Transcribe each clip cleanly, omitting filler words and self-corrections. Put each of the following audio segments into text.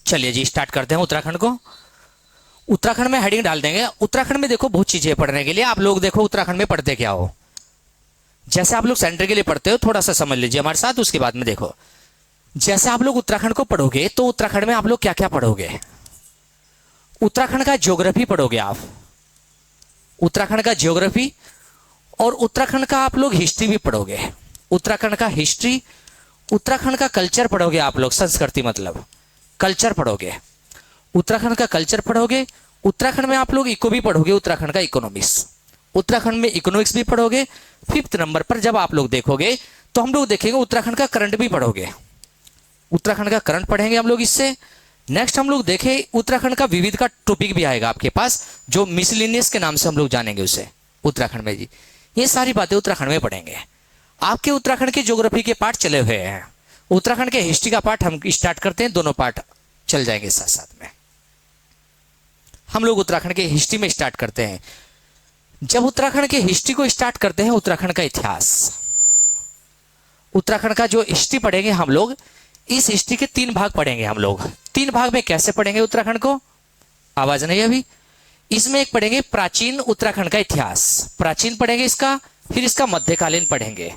चलिए जी स्टार्ट करते हैं उत्तराखंड को। उत्तराखंड में हेडिंग डाल देंगे। उत्तराखंड में देखो बहुत चीजें पढ़ने के लिए। आप लोग देखो उत्तराखंड में पढ़ते क्या हो। जैसे आप लोग सेंटर के लिए पढ़ते हो थोड़ा सा समझ लीजिए हमारे साथ, उसके बाद में देखो जैसे आप लोग उत्तराखंड को पढ़ोगे तो उत्तराखंड में आप लोग क्या क्या पढ़ोगे। उत्तराखंड का ज्योग्राफी पढ़ोगे आप, उत्तराखंड का ज्योग्राफी, और उत्तराखंड का आप लोग हिस्ट्री भी पढ़ोगे। उत्तराखंड का हिस्ट्री, उत्तराखंड का कल्चर पढ़ोगे आप लोग, संस्कृति मतलब कल्चर पढ़ोगे, उत्तराखंड का कल्चर पढ़ोगे। उत्तराखंड में आप लोग इको भी पढ़ोगे, उत्तराखंड का इकोनॉमिक्स, उत्तराखंड में इकोनॉमिक्स भी पढ़ोगे। 5th नंबर पर जब आप लोग देखोगे तो हम लोग देखेंगे उत्तराखंड का करंट भी पढ़ोगे, उत्तराखंड का करंट पढ़ेंगे हम लोग इससे। नेक्स्ट हम लोग देखें उत्तराखंड का विविध का टॉपिक भी आएगा आपके पास, जो मिसलिनियस के नाम से हम लोग जानेंगे उसे उत्तराखंड में जी। ये सारी बातें उत्तराखंड में पढ़ेंगे। आपके उत्तराखंड के ज्योग्राफी के पार्ट चले हुए हैं, उत्तराखंड के हिस्ट्री का पार्ट हम स्टार्ट करते हैं, दोनों पार्ट चल जाएंगे साथ साथ में। हम लोग उत्तराखंड के हिस्ट्री में स्टार्ट करते हैं। जब उत्तराखंड के हिस्ट्री को स्टार्ट करते हैं, उत्तराखंड का इतिहास, उत्तराखंड का जो हिस्ट्री पढ़ेंगे हम लोग, इस हिस्ट्री के 3 भाग पढ़ेंगे हम लोग। 3 भाग में कैसे पढ़ेंगे उत्तराखंड को, आवाज नहीं अभी। इसमें एक पढ़ेंगे प्राचीन उत्तराखंड का इतिहास, प्राचीन पढ़ेंगे इसका, फिर इसका मध्यकालीन पढ़ेंगे,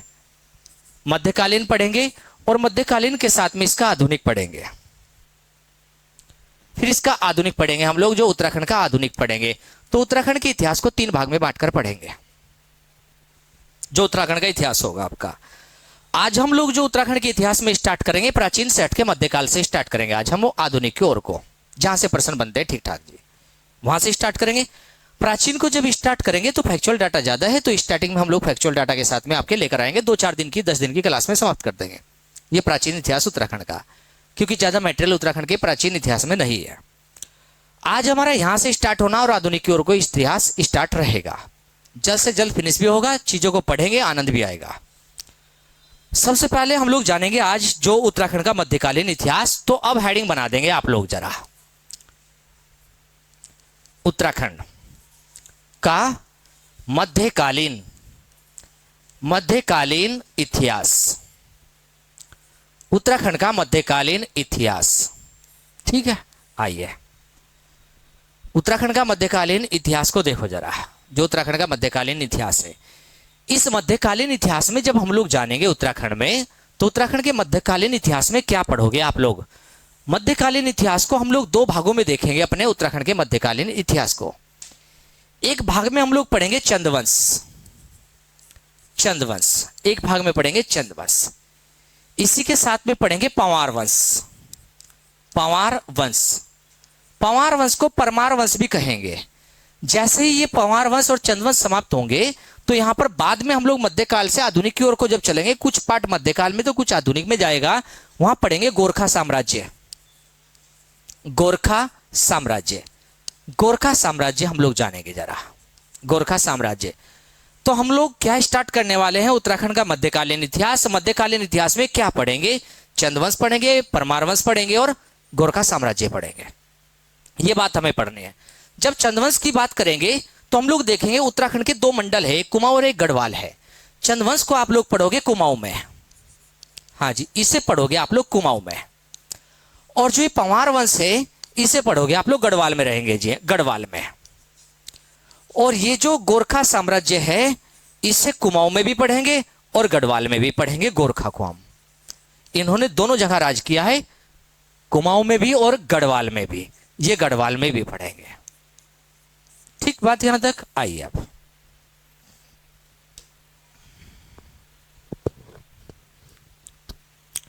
मध्यकालीन पढ़ेंगे, और मध्यकालीन के साथ में इसका आधुनिक पढ़ेंगे, फिर इसका आधुनिक पढ़ेंगे हम लोग, जो उत्तराखंड का आधुनिक पढ़ेंगे। तो उत्तराखंड के इतिहास को 3 भाग में बांटकर पढ़ेंगे, जो उत्तराखंड का इतिहास होगा आपका। आज हम लोग जो उत्तराखंड के इतिहास में स्टार्ट करेंगे, प्राचीन से हट के मध्यकाल से स्टार्ट करेंगे। आज हम वो आधुनिक की ओर को, जहां से प्रश्न बनते हैं ठीक ठाक जी, वहां से स्टार्ट करेंगे। प्राचीन को जब स्टार्ट करेंगे तो फैक्चुअल डाटा ज्यादा है, तो स्टार्टिंग में हम लोग फैक्चुअल डाटा के साथ में आपके लेकर आएंगे। 2-4 दिन की 10 दिन की क्लास में समाप्त कर देंगे ये प्राचीन इतिहास उत्तराखंड का, क्योंकि ज्यादा मटेरियल उत्तराखंड के प्राचीन इतिहास में नहीं है। आज हमारा यहां से स्टार्ट होना और आधुनिक की ओर को इतिहास स्टार्ट रहेगा। जल्द से जल्द फिनिश भी होगा, चीजों को पढ़ेंगे, आनंद भी आएगा। सबसे पहले हम लोग जानेंगे आज जो उत्तराखंड का मध्यकालीन इतिहास। तो अब हेडिंग बना देंगे आप लोग जरा, उत्तराखंड का मध्यकालीन, मध्यकालीन इतिहास, उत्तराखंड का मध्यकालीन इतिहास। ठीक है, आइए उत्तराखंड का मध्यकालीन इतिहास को देखो जरा, जो उत्तराखंड का मध्यकालीन इतिहास है। इस मध्यकालीन इतिहास में जब हम लोग जानेंगे उत्तराखंड में, तो उत्तराखंड के मध्यकालीन इतिहास में क्या पढ़ोगे आप लोग। मध्यकालीन इतिहास को हम लोग 2 भागों में देखेंगे अपने उत्तराखंड के मध्यकालीन इतिहास को। एक भाग में हम लोग पढ़ेंगे चंदवंश, चंदवंश एक भाग में पढ़ेंगे चंदवंश। इसी के साथ में पढ़ेंगे पंवार वंश, पंवार वंश, पंवार वंश को परमार वंश भी कहेंगे। जैसे ही ये पंवार वंश और चंदवंश समाप्त होंगे तो यहां पर बाद में हम लोग मध्यकाल से आधुनिक की ओर को जब चलेंगे, कुछ पार्ट मध्यकाल में तो कुछ आधुनिक में जाएगा, वहां पढ़ेंगे गोरखा साम्राज्य, गोरखा साम्राज्य, गोरखा साम्राज्य हम लोग जानेंगे जरा, गोरखा साम्राज्य। तो हम लोग क्या स्टार्ट करने वाले हैं, उत्तराखंड का मध्यकालीन इतिहास। मध्यकालीन इतिहास में क्या पढ़ेंगे, चंदवंश पढ़ेंगे, परमार वंश पढ़ेंगे और गोरखा साम्राज्य पढ़ेंगे। ये बात हमें पढ़नी है। जब चंदवंश की बात करेंगे तो हम लोग देखेंगे उत्तराखंड के 2 मंडल है, कुमाऊं और एक गढ़वाल है। चंदवंश को आप लोग पढ़ोगे कुमाऊं में, हाँ जी, इसे पढ़ोगे आप लोग कुमाऊं में। और जो ये पंवार वंश है इसे पढ़ोगे आप लोग गढ़वाल में रहेंगे जी, गढ़वाल में। और ये जो गोरखा साम्राज्य है इसे कुमाऊं में भी पढ़ेंगे और गढ़वाल में भी पढ़ेंगे। गोरखा को हम, इन्होंने दोनों जगह राज किया है, कुमाऊं में भी और गढ़वाल में भी, ये गढ़वाल में भी पढ़ेंगे। ठीक बात यहां तक आइए। अब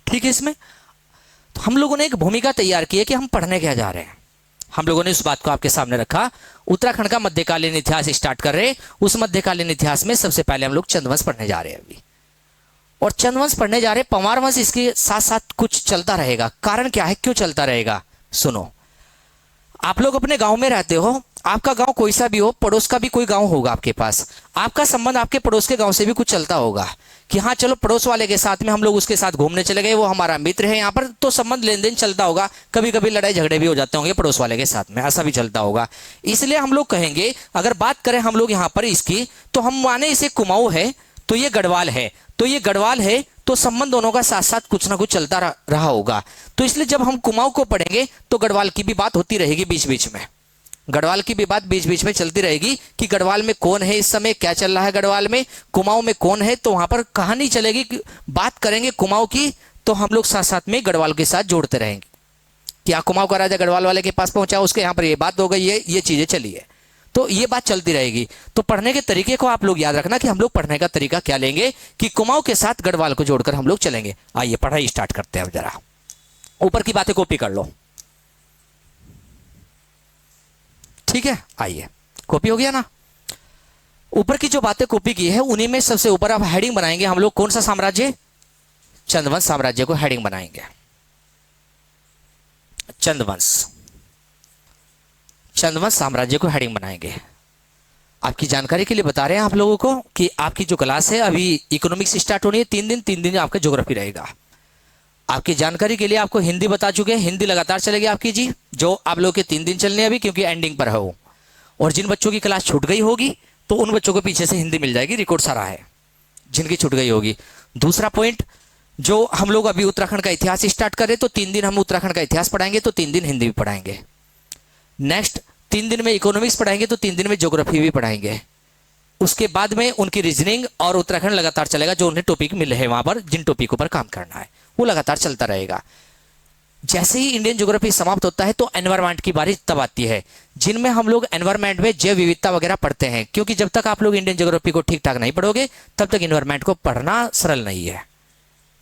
ठीक है, इसमें तो हम लोगों ने एक भूमिका तैयार की है कि हम पढ़ने क्या जा रहे हैं। हम लोगों ने उस बात को आपके सामने रखा। उत्तराखंड का मध्यकालीन इतिहास स्टार्ट कर रहे, उस मध्यकालीन इतिहास में सबसे पहले हम लोग चंदवंश पढ़ने जा रहे हैं अभी, और चंदवंश पढ़ने जा रहे। पंवार वंश इसके साथ साथ कुछ चलता रहेगा। कारण क्या है, क्यों चलता रहेगा, सुनो। आप लोग अपने गांव में रहते हो, आपका गांव कोई सा भी हो, पड़ोस का भी कोई गांव होगा आपके पास, आपका संबंध आपके पड़ोस के गांव से भी कुछ चलता होगा कि हाँ चलो पड़ोस वाले के साथ में हम लोग उसके साथ घूमने चले गए, वो हमारा मित्र है, यहाँ पर तो संबंध लेन देन चलता होगा। कभी कभी लड़ाई झगड़े भी हो जाते होंगे पड़ोस वाले के साथ में, ऐसा भी चलता होगा। इसलिए हम लोग कहेंगे, अगर बात करें हम लोग यहाँ पर इसकी, तो हम माने इसे कुमाऊं है तो ये गढ़वाल है, तो ये गढ़वाल है, तो संबंध दोनों का साथ साथ कुछ ना कुछ चलता रहा होगा। तो इसलिए जब हम कुमाऊं को पढ़ेंगे तो गढ़वाल की भी बात होती रहेगी बीच बीच में, गढ़वाल की भी बात बीच बीच में चलती रहेगी कि गढ़वाल में कौन है इस समय, क्या चल रहा है गढ़वाल में, कुमाऊं में कौन है, तो वहां पर कहानी चलेगी, बात करेंगे कुमाऊं की, तो हम लोग साथ साथ में गढ़वाल के साथ जोड़ते रहेंगे कि कुमाऊं का राजा गढ़वाल वाले के पास पहुंचा, उसके यहाँ पर ये बात हो गई, ये चीजें चली है, तो ये बात चलती रहेगी। तो पढ़ने के तरीके को आप लोग याद रखना कि हम लोग पढ़ने का तरीका क्या लेंगे कि कुमाऊं के साथ गढ़वाल को जोड़कर हम लोग चलेंगे। आइए पढ़ाई स्टार्ट करते हैं। अब जरा ऊपर की बातें कॉपी कर लो, ठीक है। आइए, कॉपी हो गया ना। ऊपर की जो बातें कॉपी की है उन्हीं में सबसे ऊपर अब हेडिंग बनाएंगे हम लोग, कौन सा साम्राज्य, चंद्रवंश साम्राज्य को हेडिंग बनाएंगे, चंद्रवंश, चंद्रवंश साम्राज्य को हेडिंग बनाएंगे। आपकी जानकारी के लिए बता रहे हैं आप लोगों को कि आपकी जो क्लास है अभी इकोनॉमिक्स स्टार्ट होनी है, 3 दिन आपका ज्योग्राफी रहेगा। आपकी जानकारी के लिए आपको हिंदी बता चुके हैं, हिंदी लगातार चलेगी आपकी जी, जो आप लोग के 3 दिन चलने अभी, क्योंकि एंडिंग पर है वो। और जिन बच्चों की क्लास छूट गई होगी तो उन बच्चों को पीछे से हिंदी मिल जाएगी, रिकॉर्ड सारा है जिनकी छूट गई होगी। दूसरा पॉइंट, जो हम लोग अभी उत्तराखंड का इतिहास स्टार्ट करें तो 3 दिन हम उत्तराखंड का इतिहास पढ़ाएंगे, तो 3 दिन हिंदी भी पढ़ाएंगे। नेक्स्ट 3 दिन में इकोनॉमिक्स पढ़ाएंगे, तो 3 दिन में ज्योग्राफी भी पढ़ाएंगे। उसके बाद में उनकी रीजनिंग और उत्तराखंड लगातार चलेगा, जो उन्हें टॉपिक मिले हैं वहां पर, जिन टॉपिकों पर काम करना है वो लगातार चलता रहेगा। जैसे ही इंडियन ज्योग्राफी समाप्त होता है तो एनवायरमेंट की बारी तब आती है, जिनमें हम लोग एनवायरमेंट में जैव विविधता वगैरह पढ़ते हैं, क्योंकि जब तक आप लोग इंडियन ज्योग्राफी को ठीक ठाक नहीं पढ़ोगे तब तक एनवायरमेंट को पढ़ना सरल नहीं है,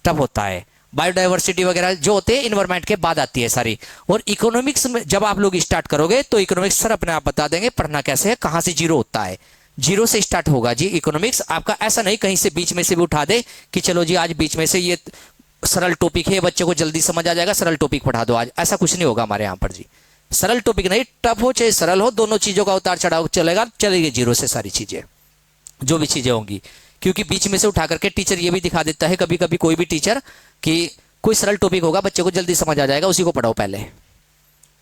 तब होता है। बायोडाइवर्सिटी वगैरह जो होते हैं इन्वायरमेंट के बाद आती है सारी। और इकोनॉमिक्स में जब आप लोग स्टार्ट करोगे तो इकोनॉमिक्स सर अपने आप बता देंगे पढ़ना कैसे है, कहां से जीरो होता है, जीरो से स्टार्ट होगा जी इकोनॉमिक्स आपका। ऐसा नहीं कहीं से बीच में से भी उठा दे कि चलो जी आज बीच में से ये सरल टॉपिक है, बच्चे को जल्दी समझ आ जाएगा, सरल टॉपिक पढ़ा दो आज, ऐसा कुछ नहीं होगा हमारे यहाँ पर जी। सरल टॉपिक नहीं, टफ हो चाहे सरल हो, दोनों चीजों का उतार चढ़ाव चलेगा, चलेगी जीरो से सारी चीजें, जो भी चीजें होंगी। क्योंकि बीच में से उठा करके टीचर ये भी दिखा देता है कभी कभी, कोई भी टीचर, कि कोई सरल टॉपिक होगा बच्चे को जल्दी समझ आ जाएगा, उसी को पढ़ाओ पहले।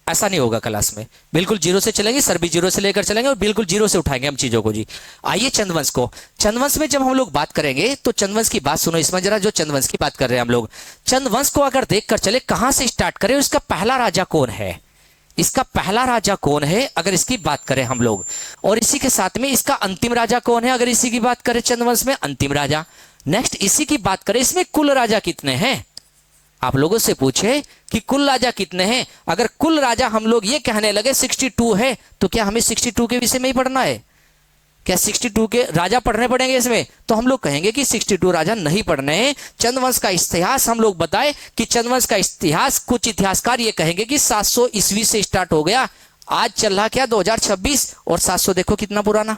ऐसा नहीं होगा क्लास में, बिल्कुल जीरो से चलेंगे, सर भी जीरो से लेकर चलेंगे और बिल्कुल जीरो से उठाएंगे हम चीजों को जी। आइए चंद्रवंश को, चंद्रवंश में जब हम लोग बात करेंगे तो चंद्रवंश की बात सुनो इसमें जरा, जो चंद्रवंश की बात कर रहे हैं हम लोग, चंद्रवंश को अगर देखकर चले कहां से स्टार्ट करें, इसका पहला राजा कौन है, इसका पहला राजा कौन है अगर इसकी बात करें हम लोग, और इसी के साथ में इसका अंतिम राजा कौन है अगर इसी की बात करें, चंद्रवंश में अंतिम राजा। नेक्स्ट इसी की बात करें, इसमें कुल राजा कितने हैं, आप लोगों से पूछे कि कुल राजा कितने हैं, अगर कुल राजा हम लोग ये कहने लगे 62 है, तो क्या हमें 62 के विषय में ही पढ़ना है, क्या 62 के राजा पढ़ने पड़ेंगे इसमें, तो हम लोग कहेंगे कि 62 राजा नहीं पढ़ने हैं। चंद्रवंश का इतिहास हम लोग बताए कि चंद्रवंश का इतिहास कुछ इतिहासकार ये कहेंगे कि 700 ईस्वी से स्टार्ट हो गया, आज चल रहा क्या 2026, और 700 देखो कितना पुराना,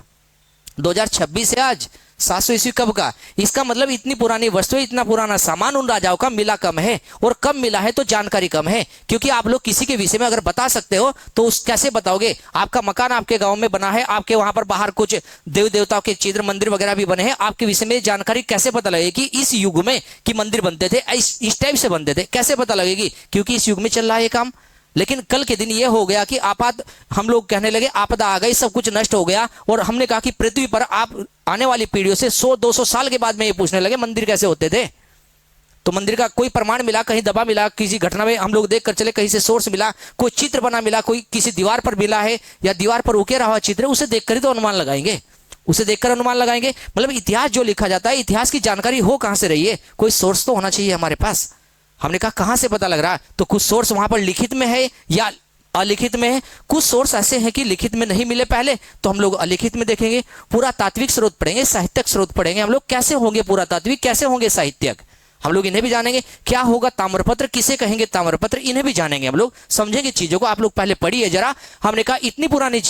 2026 है आज, 700 ईस्वी कब का, इसका मतलब इतनी पुरानी वस्तु, इतना पुराना सामान उन राजाओं का मिला कम है, और कम मिला है तो जानकारी कम है। क्योंकि आप लोग किसी के विषय में अगर बता सकते हो तो उस कैसे बताओगे, आपका मकान आपके गांव में बना है, आपके वहां पर बाहर कुछ देव देवताओं के चित्र मंदिर वगैरह भी बने हैं, आपके विषय में जानकारी कैसे पता लगेगी कि इस युग में कि मंदिर बनते थे, इस टाइप से बनते थे, कैसे पता लगेगी, क्योंकि इस युग में चल रहा है ये काम। लेकिन कल के दिन ये हो गया कि आपात, हम लोग कहने लगे आपदा आ गई, सब कुछ नष्ट हो गया, और हमने कहा कि पृथ्वी पर आप आने वाली पीढ़ियों से 100-200 साल के बाद में ये पूछने लगे मंदिर कैसे होते थे। तो मंदिर का कोई प्रमाण मिला, कहीं दबा मिला, किसी घटना में हम लोग देख कर चले, कहीं से सोर्स मिला, कोई चित्र बना मिला, कोई किसी दीवार पर मिला है या दीवार पर उकेरा हुआ चित्र, उसे देखकर ही तो अनुमान लगाएंगे, उसे देखकर अनुमान लगाएंगे। मतलब इतिहास जो लिखा जाता है, इतिहास की जानकारी हो कहां से रही है, कोई सोर्स तो होना चाहिए हमारे पास। हमने कहा कहां से पता लग रहा है, तो कुछ सोर्स वहां पर लिखित में है या अलिखित में है, कुछ सोर्स ऐसे हैं कि लिखित में नहीं मिले पहले, तो हम लोग अलिखित में देखेंगे। पूरा तात्विक स्रोत पढ़ेंगे, साहित्यक स्रोत पढ़ेंगे हम लोग, कैसे होंगे पूरा तात्विक, कैसे होंगे साहित्यक, हम लोग इन्हें भी जानेंगे। क्या होगा ताम्रपत्र, किसे कहेंगे ताम्रपत्र, इन्हें भी जानेंगे हम लोग, समझेंगे चीजों को। आप लोग पहले पढ़िए जरा। हमने कहा इतनी पुरानी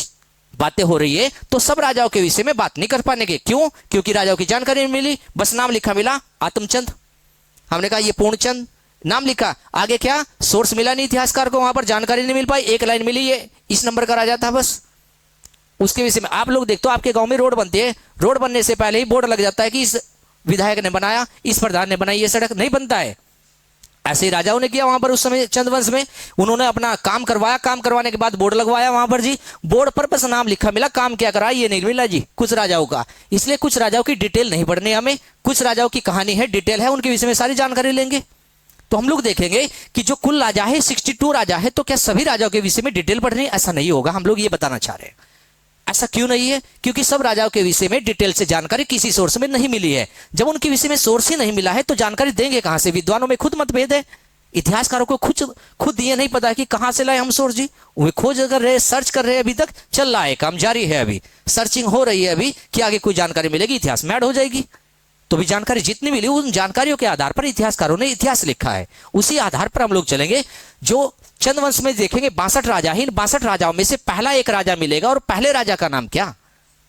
बातें हो रही है तो सब राजाओं के विषय में बात नहीं कर पाएंगे, क्यों, क्योंकि राजाओं की जानकारी नहीं मिली, बस नाम लिखा मिला आत्मचंद, हमने कहा ये पूर्णचंद नाम लिखा, आगे क्या सोर्स मिला नहीं इतिहासकार को, वहां पर जानकारी नहीं मिल पाई, एक लाइन मिली ये इस नंबर का राजा था, बस उसके विषय में। आप लोग देखते हो आपके गांव में रोड बनती है, रोड बनने से पहले ही बोर्ड लग जाता है कि इस विधायक ने बनाया, इस प्रधान ने बनाई, ये सड़क नहीं बनता है। ऐसे ही राजाओं ने किया वहां पर उस समय चंद्रवंश में। उन्होंने अपना काम करवाया, काम करवाने के बाद बोर्ड लगवाया वहां पर जी, बोर्ड पर बस नाम लिखा मिला, काम क्या करा ये नहीं मिला जी कुछ राजाओं का। इसलिए कुछ राजाओं की डिटेल नहीं पढ़नी हमें, कुछ राजाओं की कहानी है, डिटेल है, उनके विषय में सारी जानकारी लेंगे। तो हम लोग देखेंगे कि जो कुल राजा है 62 राजा है, तो क्या सभी राजाओं के विषय में डिटेल पढ़नी? ऐसा नहीं होगा, हम लोग ये बताना चाह रहे हैं। ऐसा क्यों नहीं है? क्योंकि सब राजाओं के विषय में डिटेल से जानकारी किसी सोर्स में नहीं मिली है। जब उनके विषय में सोर्स ही नहीं मिला है तो जानकारी देंगे कहां से? विद्वानों में खुद मतभेद है, इतिहासकारों को खुद ये नहीं पता कि कहां से लाए हम सोर्स जी। वे खोज कर रहे, सर्च कर रहे हैं, अभी तक चल रहा है, काम जारी है, अभी सर्चिंग हो रही है अभी कि आगे कोई जानकारी मिलेगी, इतिहास में ऐड हो जाएगी। तो भी जानकारी जितनी मिली उन जानकारियों के आधार पर इतिहासकारों ने इतिहास लिखा है, उसी आधार पर हम लोग चलेंगे। जो चंद्रवंश में देखेंगे 62 राजा ही, इन 62 राजाओं में से पहला एक राजा मिलेगा, और पहले राजा का नाम क्या?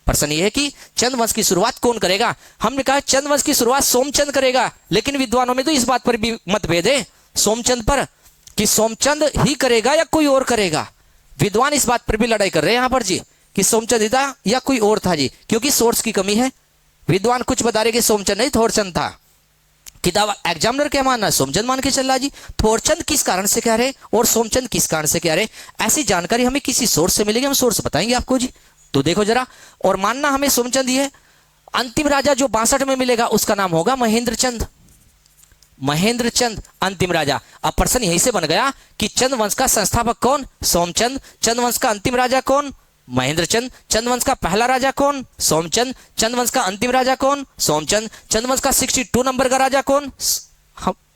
प्रश्न यह है कि चंद्रवंश की शुरुआत कौन करेगा? हमने कहा चंद्रवंश की शुरुआत सोमचंद करेगा, लेकिन विद्वानों में तो इस बात पर भी मतभेद है सोमचंद पर, कि सोमचंद ही करेगा या कोई और करेगा। विद्वान इस बात पर भी लड़ाई कर रहे हैं यहां पर जी कि सोमचंद ही था या कोई और था जी, क्योंकि सोर्स की कमी है। विद्वान कुछ बता रहे कि सोमचंद नहीं थोरचंद था, किताब एग्जामिनर क्या मानना है? सोमचंद मान के चल रहा जी। थोरचंद किस कारण से कह रहे और सोमचंद किस कारण से कह रहे, ऐसी जानकारी हमें किसी सोर्स से मिलेगी, हम सोर्स बताएंगे आपको जी। तो देखो जरा, और मानना हमें सोमचंद ही है। अंतिम राजा जो 62 में मिलेगा उसका नाम होगा महेंद्रचंद। महेंद्रचंद अंतिम राजा। अब प्रश्न यहीं से बन गया कि चंद्रवंश का संस्थापक कौन? सोमचंद। चंद्रवंश का अंतिम राजा कौन? महेंद्रचंद। चंद्रवंश का पहला राजा कौन? सोमचंद। चंद्रवंश का अंतिम राजा कौन? सोमचंद। चंद्रवंश का 62 नंबर का राजा कौन?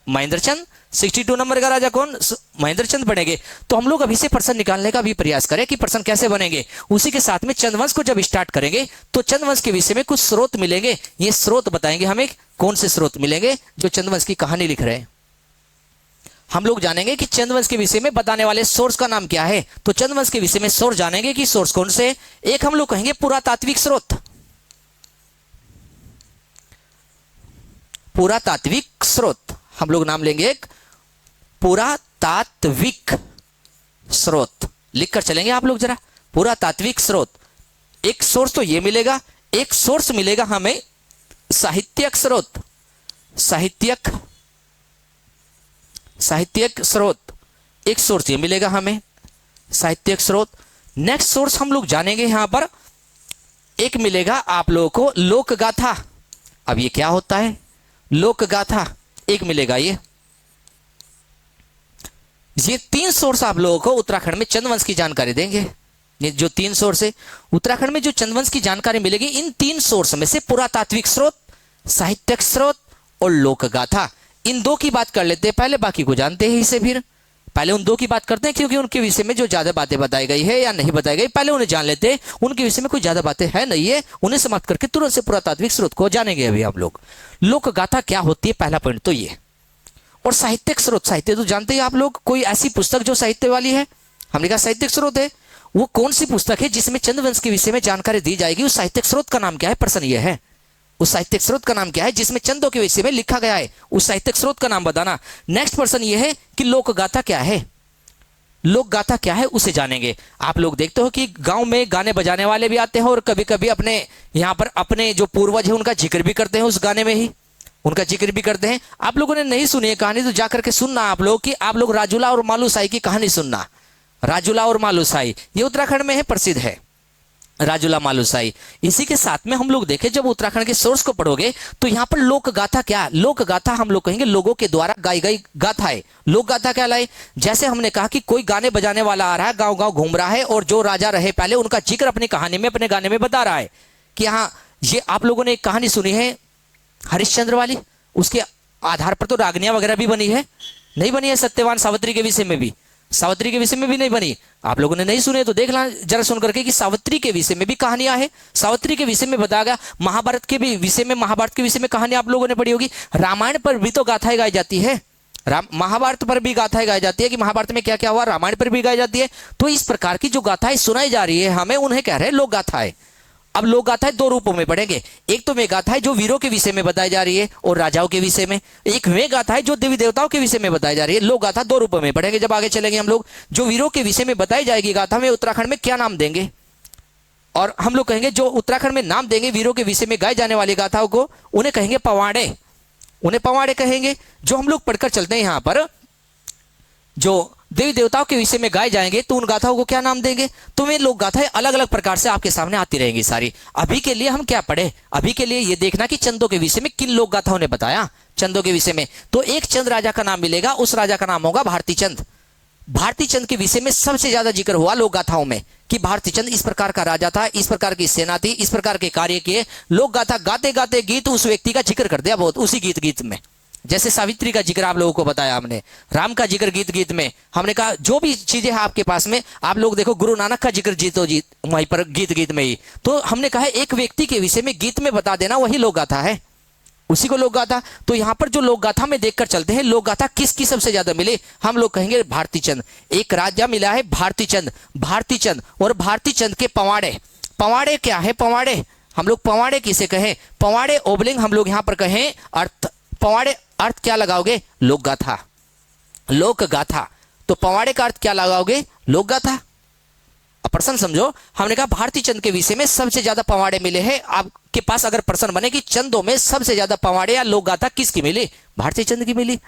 महेंद्रचंद। 62 नंबर का राजा कौन? महेंद्रचंद बनेंगे। तो हम लोग अभी से प्रश्न निकालने का भी प्रयास करें कि प्रश्न कैसे बनेंगे। उसी के साथ में चंद्रवंश को जब स्टार्ट करेंगे तो चंद्रवंश के विषय में कुछ स्रोत मिलेंगे, ये स्रोत बताएंगे हमें कौन से स्रोत मिलेंगे जो चंद्रवंश की कहानी लिख रहे हैं। हम लोग जानेंगे कि चंद्रवंश के विषय में बताने वाले सोर्स का नाम क्या है। तो चंद्रवंश के विषय में सोर्स जानेंगे कि सोर्स कौन से। एक हम लोग कहेंगे पुरातात्विक स्रोत, पुरातात्विक स्रोत हम लोग नाम लेंगे एक पुरातात्विक स्रोत, लिखकर चलेंगे आप लोग जरा। पुरातात्विक स्रोत, एक सोर्स तो ये मिलेगा, एक सोर्स मिलेगा हमें साहित्यक स्रोत, साहित्यक स्रोत, एक सोर्स ये मिलेगा हमें साहित्यक स्रोत। नेक्स्ट सोर्स हम लोग जानेंगे यहां पर, एक मिलेगा आप लोगों को लोकगाथा। अब ये क्या होता है? लोकगाथा एक मिलेगा। ये 3 सोर्स आप लोगों को उत्तराखंड में चंद्रवंश की जानकारी देंगे। ये जो 3 सोर्स है उत्तराखंड में जो चंद्रवंश की जानकारी मिलेगी, इन 3 सोर्स में से पुरातात्विक स्रोत, साहित्यक स्रोत और लोकगाथा, इन 2 की बात कर लेते हैं पहले, बाकी को जानते हैं इसे। फिर पहले उन 2 की बात करते हैं क्योंकि उनके विषय में जो ज्यादा बातें बताई गई है या नहीं बताई गई पहले उन्हें जान लेते हैं। उनके विषय में कोई ज्यादा बातें है नहीं है, उन्हें समाप्त करके तुरंत से पुरातात्विक स्रोत को जानेंगे अभी हम लोग। लोकगाथा क्या होती है, पहला पॉइंट तो ये। और साहित्यक स्रोत, साहित्य तो जानते ही आप लोग, कोई ऐसी पुस्तक जो साहित्य वाली है, हमने कहा साहित्यक स्रोत है, वो कौन सी पुस्तक है जिसमें चंद्रवंश के विषय में जानकारी दी जाएगी, उस साहित्यक स्रोत का नाम क्या है? प्रश्न ये है, उस साहित्यक स्रोत का नाम क्या है जिसमें चंदों के विषय में लिखा गया है, उस साहित्यक स्रोत का नाम बताना। नेक्स्ट प्रश्न ये है कि लोकगाथा क्या है, लोकगाथा क्या है उसे जानेंगे। आप लोग देखते हो कि गांव में गाने बजाने वाले भी आते हैं और कभी कभी अपने यहां पर अपने जो पूर्वज है उनका जिक्र भी करते हैं, उस गाने में ही उनका जिक्र भी करते हैं। आप लोगों ने नहीं सुनी है कहानी तो जाकर के सुनना आप लोग, कि आप लोग राजूला और मालूसाई की कहानी सुनना। राजूला और मालूसाई ये उत्तराखंड में है, प्रसिद्ध है राजूला मालूसाई। इसी के साथ में हम लोग देखें, जब उत्तराखंड के सोर्स को पढ़ोगे तो यहाँ पर लोकगाथा क्या, लोकगाथा हम लोग कहेंगे लोगों के द्वारा गाई गई गाथाएं, लोकगाथा क्या लाई। जैसे हमने कहा कि कोई गाने बजाने वाला आ रहा है, गांव गांव घूम रहा है और जो राजा रहे पहले उनका जिक्र अपनी कहानी में, अपने गाने में बता रहा है कि हाँ ये आप लोगों ने एक कहानी सुनी है हरिश्चंद्र वाली, उसके आधार पर तो रागनियां वगैरह भी बनी है, नहीं बनी है सत्यवान सावित्री के विषय में भी, सावित्री के विषय में भी नहीं बनी। आप लोगों ने नहीं सुने तो देख ला जरा सुन करके कि सावित्री के विषय में भी कहानियां है, सावित्री के विषय में बताया गया। महाभारत के भी विषय में, महाभारत के विषय में कहानी आप लोगों ने पढ़ी होगी। रामायण पर भी तो गाथाएं गाई जाती है, महाभारत पर भी गाथाएं गाई जाती है कि महाभारत में क्या क्या हुआ, रामायण पर भी गाई जाती है। तो इस प्रकार की जो गाथाएं सुनाई जा रही है हमें, उन्हें कह रहे हैं लोक गाथाएं। अब लोक गाथाएं 2 रूपों में पढ़ेंगे, एक तो वे गाथाएं जो वीरों के विषय में बताई जा रही है और राजाओं के विषय में, एक वे गाथाएं जो देवी देवताओं के विषय में बताई जा रही है। लोक गाथा 2 रूपों में पढ़ेंगे जब आगे चलेंगे हम लोग। जो वीरों के विषय में बताई जाएगी गाथा में, उत्तराखंड में क्या नाम देंगे, और हम लोग कहेंगे जो उत्तराखंड में नाम देंगे वीरों के विषय में गाई जाने वाली गाथाओं को, उन्हें कहेंगे पवाड़े। उन्हें पवाड़े कहेंगे। जो हम लोग पढ़कर चलते हैं यहां पर, जो देवी देवताओं के विषय में गाए जाएंगे तो उन गाथाओं को क्या नाम देंगे? तो वे लोक गाथाएं अलग अलग प्रकार से आपके सामने आती रहेंगी सारी। अभी के लिए हम क्या पढ़े? अभी के लिए ये देखना कि चंदों के विषय में किन लोक गाथाओं ने बताया। चंदों के विषय में तो एक चंद राजा का नाम मिलेगा, उस राजा का नाम होगा भारती चंद। भारती चंद के विषय में सबसे ज्यादा जिक्र हुआ लोक गाथाओं में कि भारती चंद इस प्रकार का राजा था, इस प्रकार की सेना थी, इस प्रकार के कार्य किए। लोक गाथा गाते गाते गीत उस व्यक्ति का जिक्र कर दिया बहुत, उसी गीत गीत में। जैसे सावित्री का जिक्र आप लोगों को बताया हमने, राम का जिक्र गीत गीत में हमने कहा। जो भी चीजें हैं आपके पास में, आप लोग देखो गुरु नानक का जिक्र जीतो जीत वहीं पर गीत गीत में ही। तो हमने कहा एक व्यक्ति के विषय में गीत में बता देना वही लोक गाथा है, उसी को लोक गाथा। तो यहां पर जो लोक गाथा में देखकर चलते हैं, लोक गाथा किसकी सबसे ज्यादा मिले? हम लोग कहेंगे भारती चंद। एक राजा मिला है भारती चंद, भारती चंद और भारती चंद के पवाड़े। पवाड़े क्या है? पवाड़े हम लोग पवाड़े किसे कहें? पवाड़े ओबलिंग हम लोग यहां पर कहें अर्थ। पवाड़े अर्थ क्या लगाओगे? लोक गाथा, लोक गाथा। तो पवाड़े का अर्थ क्या लगाओगे? लोक गाथा। प्रश्न समझो, हमने कहा भारती चंद के विषय में सबसे ज्यादा पवाड़े मिले हैं। आपके पास अगर प्रश्न बने कि चंदों में सबसे ज्यादा पवाड़े या लोक गाथा किसकी मिली? भारती चंद की मिली।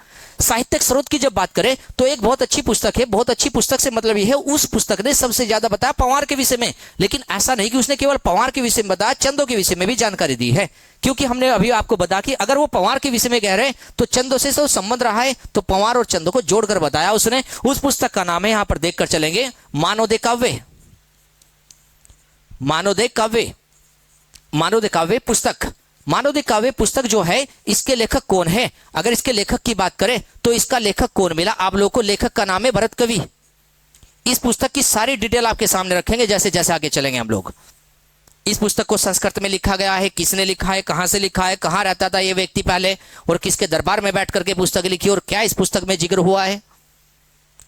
साहित्यिक स्रोत की जब बात करें तो एक बहुत अच्छी पुस्तक है, बहुत अच्छी पुस्तक से मतलब यह है उस पुस्तक ने सबसे ज्यादा बताया पंवार के विषय में। लेकिन ऐसा नहीं कि उसने केवल पंवार के विषय में बताया, चंदों के विषय में भी जानकारी दी है। क्योंकि हमने अभी आपको बताया कि अगर वो पंवार के विषय में कह रहे हैं तो चंदों से तो संबंध रहा है, तो पंवार और चंदों को जोड़कर बताया उसने। उस पुस्तक का नाम है, यहां पर देखकर चलेंगे, मानवदे काव्य। मानवदे काव्य, मानवदे काव्य पुस्तक। मानवदे काव्य पुस्तक जो है, इसके लेखक कौन है? अगर इसके लेखक की बात करें तो इसका लेखक कौन मिला आप लोगों को? लेखक का नाम है भरत कवि। इस पुस्तक की सारी डिटेल आपके सामने रखेंगे जैसे जैसे आगे चलेंगे हम लोग। इस पुस्तक को संस्कृत में लिखा गया है, किसने लिखा है, कहां से लिखा है, कहां रहता था यह व्यक्ति पहले, और किसके दरबार में बैठ करके पुस्तक लिखी, और क्या इस पुस्तक में जिक्र हुआ है,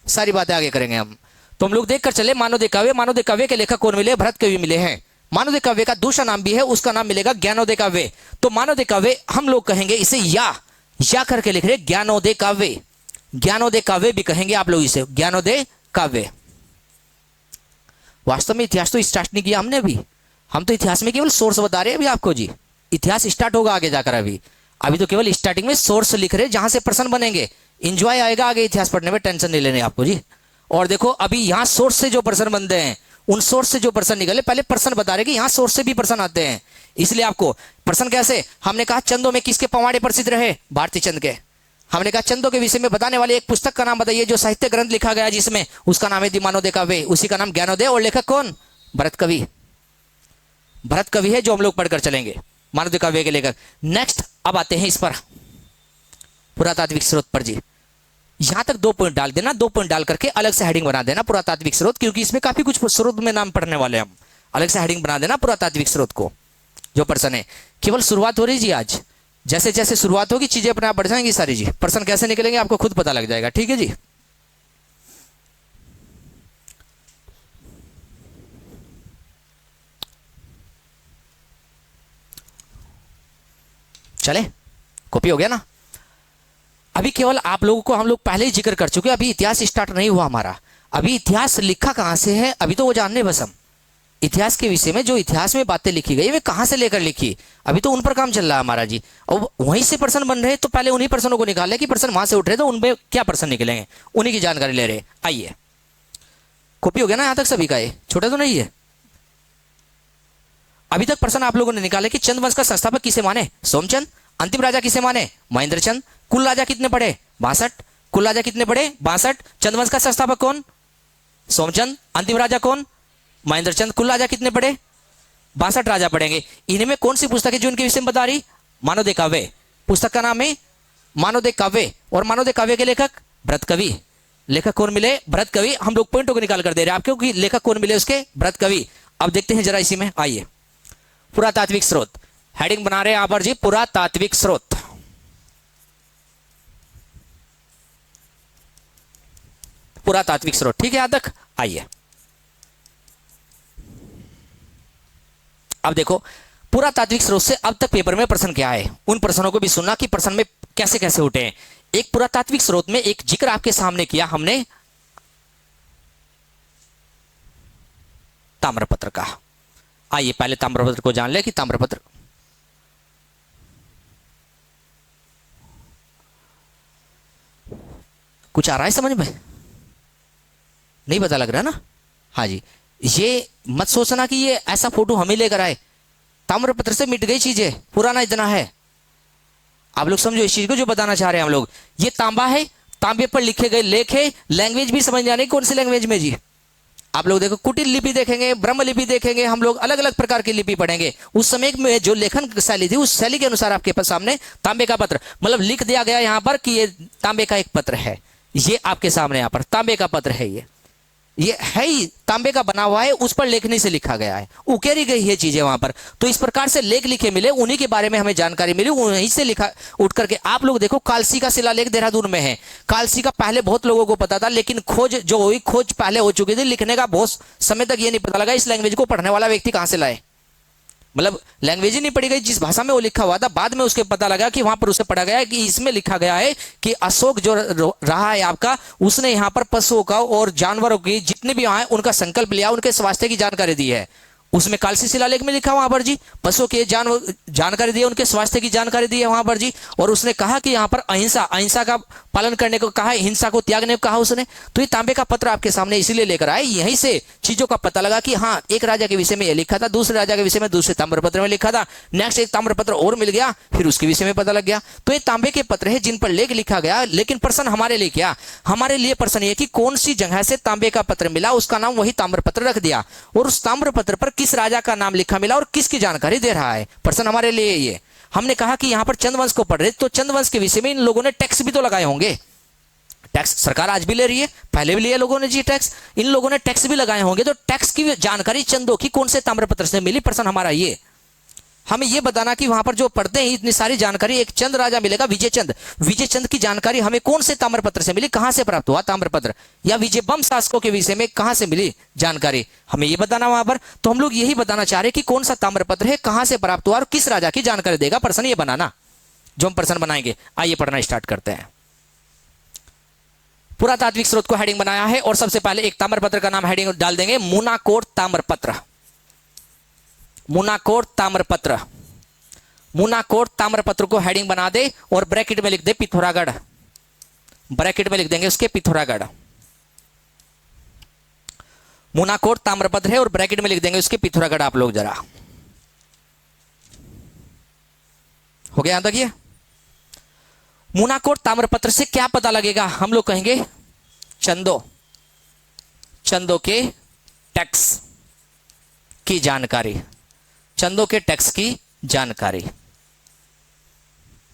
सारी बातें आगे करेंगे हम। तो हम लोग देखकर चले मानवदे काव्य। मानवदे काव्य के लेखक कौन मिले? भरत कवि मिले हैं। मानवदे काव्य का दूसरा नाम भी है, उसका नाम मिलेगा ज्ञानोदय काव्य। तो मानवदे काव्य हम लोग कहेंगे इसे या करके लिख रहे, ज्ञानोदय काव्य। ज्ञानोदय काव्य भी कहेंगे आप लोग इसे, ज्ञानोदय काव्य। वास्तव में इतिहास तो स्टार्ट नहीं किया हमने अभी, हम तो इतिहास में केवल सोर्स बता रहे हैं अभी आपको जी। इतिहास स्टार्ट होगा आगे जाकर, अभी तो केवल स्टार्टिंग में सोर्स लिख रहे, जहां से प्रश्न बनेंगे। इंजॉय आएगा आगे इतिहास पढ़ने में, टेंशन नहीं लेने आपको जी। और देखो अभी यहां सोर्स से जो प्रश्न बनते हैं, उन सोर्स से जो प्रश्न निकले, पहले प्रश्न बता रहे कि यहां सोर्स से भी प्रश्न आते हैं। इसलिए आपको प्रश्न कैसे, हमने कहा चंदों में किसके पवाड़े प्रसिद्ध रहे? भारती चंद के। हमने कहा चंदों के विषय में बताने वाले एक पुस्तक का नाम बताइए जो साहित्य ग्रंथ लिखा गया जिसमें, उसका नाम है मानवदे काव्य, उसी का नाम ज्ञानोदय, और लेखक कौन? भरत कवि। भरत कवि है जो हम लोग पढ़कर चलेंगे, मानवदे काव्य के लेखक। नेक्स्ट अब आते हैं इस पर, पुरातात्विक स्रोत पर जी। यहां तक 2 पॉइंट डाल देना, 2 पॉइंट डाल करके अलग से हेडिंग बना देना पुरातात्विक स्रोत, क्योंकि इसमें काफी कुछ स्रोत में नाम पढ़ने वाले हम। अलग से हेडिंग बना देना पुरातात्विक स्रोत को, जो पर्सन है। केवल शुरुआत हो रही जी आज, जैसे जैसे शुरुआत होगी चीजें अपने आप बढ़ जाएंगी सारी जी। पर्सन कैसे निकलेंगे आपको खुद पता लग जाएगा, ठीक है जी। चले, कॉपी हो गया ना। अभी केवल आप लोगों को हम लोग पहले ही जिक्र कर चुके, अभी इतिहास स्टार्ट नहीं हुआ हमारा। अभी इतिहास लिखा कहां से है अभी तो वो जानने बस हम। इतिहास के विषय में जो इतिहास में बातें लिखी गई वे कहां से लेकर लिखी, अभी तो उन पर काम चल रहा है हमारा जी। और वहीं से प्रश्न बन रहे तो पहले उन्हीं प्रश्नों को निकाले कि प्रश्न वहां से उठ रहे तो उनमें क्या प्रश्न निकलेंगे, उन्हीं की जानकारी ले रहे। आइए, कॉपी हो गया ना यहां तक सभी का? ये छोटा तो नहीं है। अभी तक प्रश्न आप लोगों ने निकाले कि चंद वंश का संस्थापक किसे माने? सोमचंद। अंतिम राजा किसे माने? महेंद्र चंद। कुल राजा कितने पड़े? 62। कुल राजा कितने पड़े? 62। चंद्रवंश का संस्थापक कौन? सोमचंद। अंतिम राजा कौन? महेंद्र चंद। कुल राजा कितने पड़े? 62 राजा पड़ेंगे। इन्हीं में कौन सी पुस्तक है जो इनके विषय में बता रही? मानवदे काव्य। पुस्तक का नाम है मानवदे काव्य, और मानवदे काव्य के लेखक भरत कवि। लेखक कौन मिले? भरत कवि। हम लोग पॉइंटों को निकाल कर दे रहे हैं आपको कि लेखक कौन मिले उसके? भरत कवि। अब देखते हैं जरा इसी में, आइए। पुरातात्विक स्रोत हेडिंग बना रहे हैं यहां पर जी, पुरातात्विक स्रोत। पुरातात्विक स्रोत, ठीक है यहां तक? आइए अब देखो पुरातात्विक स्रोत से अब तक पेपर में प्रश्न क्या है, उन प्रश्नों को भी सुनना कि प्रश्न में कैसे कैसे उठे हैं। एक पुरातात्विक स्रोत में एक जिक्र आपके सामने किया हमने ताम्रपत्र का। आइए पहले ताम्रपत्र को जान ले कि ताम्रपत्र कुछ आ रहा है समझ में? नहीं पता लग रहा ना? हाँ जी, ये मत सोचना कि ये ऐसा फोटो हम ही लेकर आए, ताम्रपत्र से मिट गई चीजें, पुराना इतना है। आप लोग समझो इस चीज को जो बताना चाह रहे हैं हम लोग। ये तांबा है, तांबे पर लिखे गए लेख है, लैंग्वेज भी समझ जाने कौन सी लैंग्वेज में जी। आप लोग देखो कुटिल लिपि देखेंगे, ब्रह्म लिपि देखेंगे, हम लोग अलग अलग प्रकार की लिपि पढ़ेंगे। उस समय में जो लेखन शैली थी उस शैली के अनुसार आपके पास सामने तांबे का पत्र, मतलब लिख दिया गया यहाँ पर कि ये तांबे का एक पत्र है। ये आपके सामने यहाँ पर तांबे का पत्र है, ये है ही तांबे का बना हुआ है, उस पर लेखनी से लिखा गया है, उकेरी गई है चीजें वहां पर। तो इस प्रकार से लेख लिखे मिले, उन्हीं के बारे में हमें जानकारी मिली, उन्हीं से लिखा उठ करके। आप लोग देखो कालसी का शिलालेख देहरादून में है। कालसी का पहले बहुत लोगों को पता था, लेकिन खोज जो हुई, खोज पहले हो चुकी थी, लिखने का बहुत समय तक ये नहीं पता लगा इस लैंग्वेज को पढ़ने वाला व्यक्ति कहां से लाए। मतलब लैंग्वेज ही नहीं पढ़ी गई जिस भाषा में वो लिखा हुआ था, बाद में उसके पता लगा कि वहां पर उसे पढ़ा गया है कि इसमें लिखा गया है कि अशोक जो रहा है आपका, उसने यहाँ पर पशुओं का और जानवरों की जितने भी वहां उनका संकल्प लिया, उनके स्वास्थ्य की जानकारी दी है। उसमें कालसी शिलालेख में लिखा वहां पर जी, पशुओं की जानकारी दी है, उनके स्वास्थ्य की जानकारी दी है वहां पर जी। और उसने कहा कि यहाँ पर अहिंसा का पालन करने को कहा, हिंसा को त्यागने को कहा उसने। तो ये तांबे का पत्र आपके सामने इसीलिए लेकर आए, यहीं से चीजों का पता लगा कि हाँ, एक राजा के विषय में ये लिखा था, दूसरे राजा के विषय में दूसरे ताम्रपत्र में लिखा था, नेक्स्ट एक ताम्रपत्र और मिल गया, फिर उसके विषय में पता लग गया। तो ये तांबे के पत्र है जिन पर लेख लिखा गया। लेकिन प्रश्न हमारे लिए क्या, हमारे लिए प्रश्न ये कि कौन सी जगह से तांबे का पत्र मिला, उसका नाम वही ताम्रपत्र रख दिया, और उस ताम्रपत्र पर किस राजा का नाम लिखा मिला और किसकी जानकारी दे रहा है। प्रश्न हमारे लिए ये। हमने कहा कि यहां पर चंद्रवंश को पढ़ रहे, तो चंद्रवंश के विषय में इन लोगों ने टैक्स भी तो लगाए होंगे। टैक्स सरकार आज भी ले रही है, पहले भी लिया लोगों ने जी टैक्स, इन लोगों ने टैक्स भी लगाए होंगे। तो टैक्स की जानकारी चंदों की कौन से ताम्रपत्र से मिली, प्रश्न हमारा ये। हमें यह बताना कि वहां पर जो पढ़ते हैं इतनी सारी जानकारी, एक चंद राजा मिलेगा विजय चंद, विजय चंद की जानकारी हमें कौन से ताम्रपत्र से मिली, कहां से प्राप्त हुआ ताम्रपत्र, या विजय बम शासकों के विषय में कहां से मिली जानकारी, हमें यह बताना वहां पर। तो हम लोग यही बताना चाह रहे हैं कि कौन सा ताम्रपत्र है, कहां से प्राप्त हुआ और किस राजा की जानकारी देगा। प्रश्न ये बनाना जो हम प्रश्न बनाएंगे। आइए पढ़ना स्टार्ट करते हैं। पुरातात्विक स्रोत को हेडिंग बनाया है और सबसे पहले एक ताम्रपत्र का नाम हेडिंग डाल देंगे, मूनाकोट ताम्रपत्र। मूनाकोट ताम्रपत्र, मूनाकोट ताम्रपत्र को हेडिंग बना दे और ब्रैकेट में लिख दे पिथौरागढ़, ब्रैकेट में लिख देंगे उसके पिथौरागढ़। मूनाकोट ताम्रपत्र है और ब्रैकेट में लिख देंगे उसके पिथौरागढ़। आप लोग जरा हो गया यहां तक ये। मूनाकोट ताम्रपत्र से क्या पता लगेगा, हम लोग कहेंगे चंदों, चंदों के टैक्स की जानकारी, चंदों के टैक्स की जानकारी,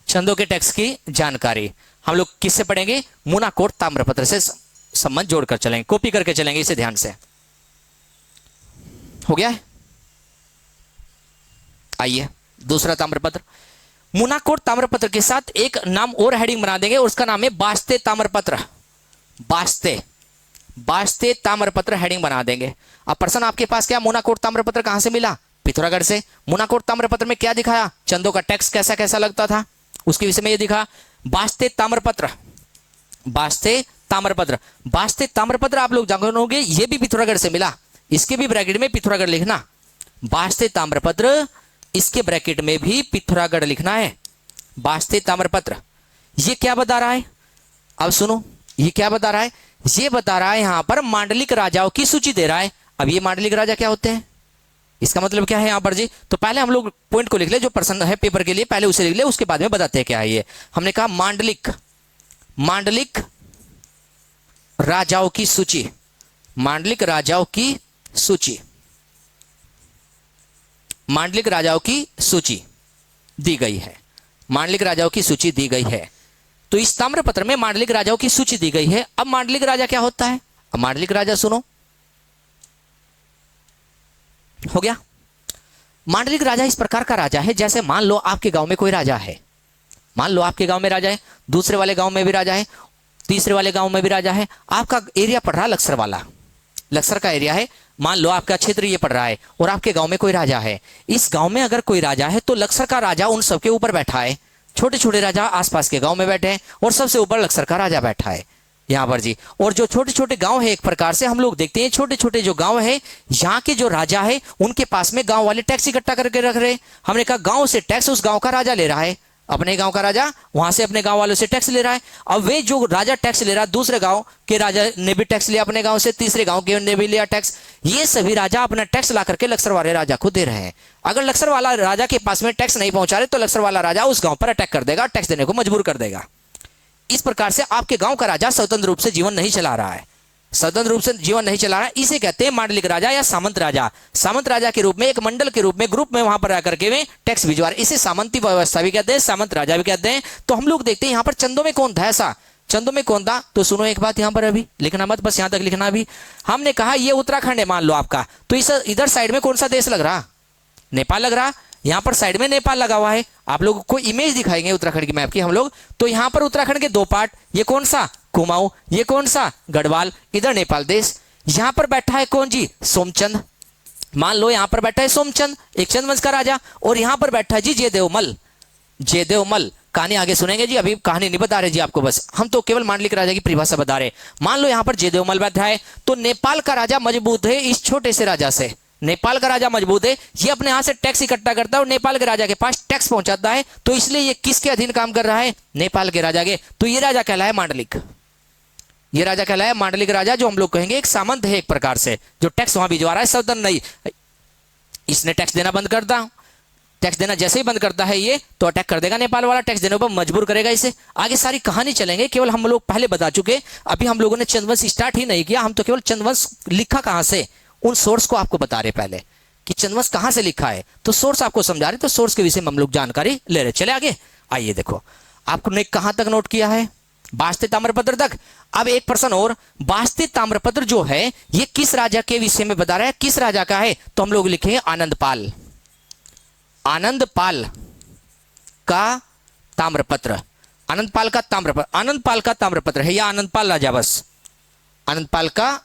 चंदों के टैक्स की जानकारी हम लोग किससे पढ़ेंगे, मूनाकोट ताम्रपत्र से संबंध जोड़कर चलेंगे, कॉपी करके चलेंगे इसे ध्यान से। हो गया है। आइए दूसरा ताम्रपत्र, मूनाकोट ताम्रपत्र के साथ एक नाम और हेडिंग बना देंगे और उसका नाम है बास्ते ताम्रपत्र, बास्ते, बास्ते ताम्रपत्र हेडिंग बना देंगे। अब प्रश्न आपके पास क्या, मूनाकोट ताम्रपत्र कहां से मिला, पिथौरागढ़ से। मूनाकोट ताम्रपत्र में क्या दिखाया, चंदों का टैक्स कैसा कैसा लगता था, उसके विषय में यह दिखा। बास्ते ताम्रपत्र, बास्ते ताम्रपत्र, बास्ते ताम्रपत्र आप लोग जानोगे ये भी पिथौरागढ़ से मिला, इसके भी ब्रैकेट में पिथौरागढ़ लिखना। बास्ते ताम्रपत्र, इसके ब्रैकेट में भी पिथौरागढ़ लिखना है। बास्ते ताम्रपत्र ये क्या बता रहा है, अब सुनो ये क्या बता रहा है, ये बता रहा है यहां पर मांडलिक राजाओं की सूची दे रहा है। अब ये मांडलिक राजा क्या होते हैं, इसका मतलब क्या है यहां पर जी। तो पहले हम लोग पॉइंट को लिख ले, जो प्रश्न है पेपर के लिए पहले उसे लिख ले, उसके बाद में बताते हैं क्या है ये। हमने कहा मांडलिक, मांडलिक राजाओं की सूची, मांडलिक राजाओं की सूची, मांडलिक राजाओं की सूची दी गई है, मांडलिक राजाओं की सूची दी गई है। तो इस ताम्रपत्र में मांडलिक राजाओं की सूची दी गई है। अब मांडलिक राजा क्या होता है, अब मांडलिक राजा सुनो, हो गया। मांडलिक राजा इस प्रकार का राजा है, जैसे मान लो आपके गांव में कोई राजा है, मान लो आपके गांव में राजा है, दूसरे वाले गांव में भी राजा है, तीसरे वाले गांव में भी राजा है। आपका एरिया पड़ रहा है लक्सर वाला, लक्सर का एरिया है, मान लो आपका क्षेत्र ये पड़ रहा है और आपके गांव में कोई राजा है। इस गांव में अगर कोई राजा है तो लक्सर का राजा उन सबके ऊपर बैठा है, छोटे छोटे राजा आसपास के गांव में बैठे हैं और सबसे ऊपर लक्सर का राजा बैठा है यहाँ पर जी। और जो छोटे छोटे गांव है, एक प्रकार से हम लोग देखते हैं छोटे छोटे जो गांव है, यहाँ के जो राजा है उनके पास में गांव वाले टैक्स इकट्ठा करके रख रहे हैं। हमने कहा गांव से टैक्स उस गांव का राजा ले रहा है। अपने गांव का राजा वहां से अपने गांव वालों से टैक्स ले रहा है। अब वे जो राजा टैक्स ले रहा है, दूसरे गांव के राजा ने भी टैक्स लिया अपने गांव से, तीसरे गांव के ने भी लिया टैक्स। ये सभी राजा अपना टैक्स ला करके लक्सर वाले राजा को दे रहे हैं। अगर लक्सर वाला राजा के पास में टैक्स नहीं पहुंचा रहे तो लक्सर वाला राजा उस गांव पर अटैक कर देगा, टैक्स देने को मजबूर कर देगा। इस प्रकार से आपके गांव का राजा स्वतंत्र रूप से जीवन नहीं चला रहा है, स्वतंत्र रूप से जीवन नहीं चला रहा है। इसे कहते हैं मांडलिक राजा या सामंत राजा। सामंत राजा के रूप में, एक मंडल के रूप में, ग्रुप में वहां पर आकर के वे टैक्स भिजवा रहे, इसे सामंती व्यवस्था भी कहते हैं, सामंत राजा भी कहते हैं। तो हम लोग देखते हैं यहाँ पर चंदों में कौन था ऐसा, चंदों में कौन था? तो सुनो एक बात, यहाँ पर अभी लिखना मत, बस यहाँ तक लिखना। अभी हमने कहा ये उत्तराखंड है मान लो आपका, तो इस इधर साइड में कौन सा देश लग रहा? नेपाल लग रहा। यहाँ पर साइड में नेपाल लगा हुआ है। आप लोगों को इमेज दिखाएंगे उत्तराखंड की मैप की हम लोग। तो यहाँ पर उत्तराखंड के दो पार्ट, ये कौन सा? कुमाऊं, ये कौन सा? गढ़वाल, इधर नेपाल देश। यहाँ पर बैठा है कौन जी? सोमचंद। मान लो यहाँ पर बैठा है सोमचंद, एक चंद वंश का राजा, और यहाँ पर बैठा है जी जयदेवमल। जयदेवमल, कहानी आगे सुनेंगे जी, अभी कहानी नहीं बता रहे जी आपको, बस हम तो केवल मांडलिक राजा की परिभाषा बता रहे। मान लो यहाँ पर जयदेवमल बैठा है, तो नेपाल का राजा मजबूत है इस छोटे से राजा से। नेपाल का राजा मजबूत है, ये अपने यहां से टैक्स इकट्ठा करता है और नेपाल के राजा के पास टैक्स पहुंचाता है। तो इसलिए ये किसके अधीन काम कर रहा है? नेपाल के राजा के। तो ये राजा कहलाया मांडलिक, ये राजा कहलाया मांडलिक राजा, जो हम लोग कहेंगे एक सामंत है एक प्रकार से, जो टैक्स वहां भिजवा रहा है, स्वतंत्र नहीं। इसने टैक्स देना बंद कर दा, टैक्स देना जैसे ही बंद करता है ये, तो अटैक कर देगा नेपाल वाला, टैक्स देने पर मजबूर करेगा इसे। आगे सारी कहानी चलेंगे, केवल हम लोग पहले बता चुके, अभी हम लोगों ने चंदवंश स्टार्ट ही नहीं किया, हम तो केवल चंदवंश लिखा कहां से, उन सोर्स को आपको बता रहे पहले कि चंदवंश कहां से लिखा है, तो सोर्स आपको समझा रहे, तो सोर्स के विषय में हम लोग जानकारी ले रहे। चले आगे, आइए देखो आपने कहां तक नोट किया है? बास्ते ताम्रपत्र तक। अब एक प्रश्न और, बास्ते ताम्रपत्र जो है ये किस राजा के विषय में बता रहा है, किस राजा का है? तो हम लोग लिखेंगे आनंदपाल, आनंदपाल का ताम्रपत्र, आनंदपाल का ताम्रपत्र, आनंदपाल का ताम्रपत्र है या आनंदपाल राजा, बस आनंदपाल का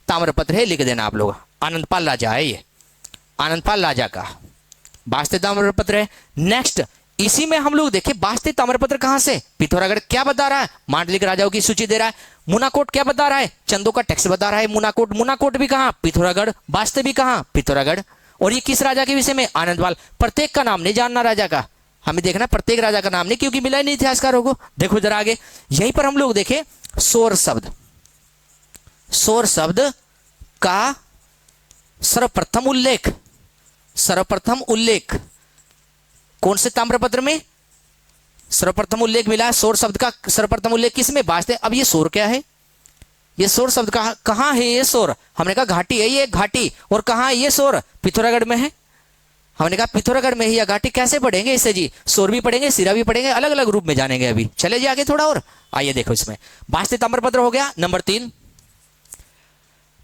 ताम्रपत्र है, लिख देना आप लोग, आनंदपाल राजा है ये, आनंदपाल राजा का बास्ते ताम्रपत्र है। नेक्स्ट, इसी में हम लोग देखें बास्ते ताम्रपत्र कहां से? पिथौरागढ़। क्या बता रहा है? मांडलिक राजाओं की सूची दे रहा है। मुनाकोट क्या बता रहा है? चंदों का टैक्स बता रहा है। मुनाकोट, मुनाकोट भी कहां? पिथौरागढ़। बास्ते भी कहां? पिथौरागढ़। और ये किस राजा के विषय में? आनंदपाल। प्रत्येक का नाम नहीं जानना राजा का, हमें देखना प्रत्येक राजा का नाम नहीं, क्योंकि मिला ही नहीं इतिहासकारों को। देखो जरा आगे, यहीं पर हम लोग देखें सोर शब्द, सोर शब्द का सर्वप्रथम उल्लेख, सर्वप्रथम उल्लेख कौन से ताम्रपत्र में? सर्वप्रथम उल्लेख मिला है सोर शब्द का, सर्वप्रथम उल्लेख किस में? बास्ते। अब ये सोर क्या है? ये सोर शब्द कहां है? ये सोर, हमने कहा घाटी है ये, घाटी। और कहां है ये सोर? पिथौरागढ़ में है। हमने कहा पिथौरागढ़ में ही या घाटी, कैसे पढ़ेंगे इसे जी? सोर भी पढ़ेंगे, सिरा भी पढ़ेंगे, अलग अलग रूप में जानेंगे अभी। चले जी आगे थोड़ा और, आइए देखो इसमें बास्ते ताम्रपत्र हो गया नंबर 3,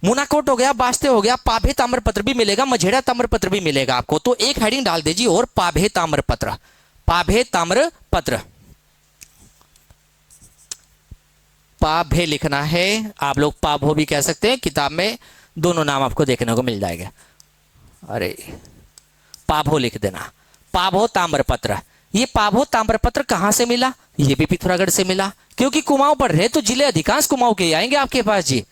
मुनाकोट हो गया, बास्ते हो गया, पाभे ताम्रपत्र भी मिलेगा, मझेड़ा ताम्रपत्र भी मिलेगा आपको। तो एक हेडिंग डाल दीजिए और पाभे ताम्रपत्र, पाभे ताम्रपत्र, पाभे लिखना है, आप लोग पाभो भी कह सकते हैं, किताब में दोनों नाम आपको देखने को मिल जाएगा। अरे पाभो लिख देना, पाभो ताम्रपत्र। ये पाभो ताम्रपत्र कहां से मिला? ये भी पिथौरागढ़ से मिला, क्योंकि कुमाऊं पर रहे तो जिले अधिकांश कुमाऊं के आएंगे आपके पास जी।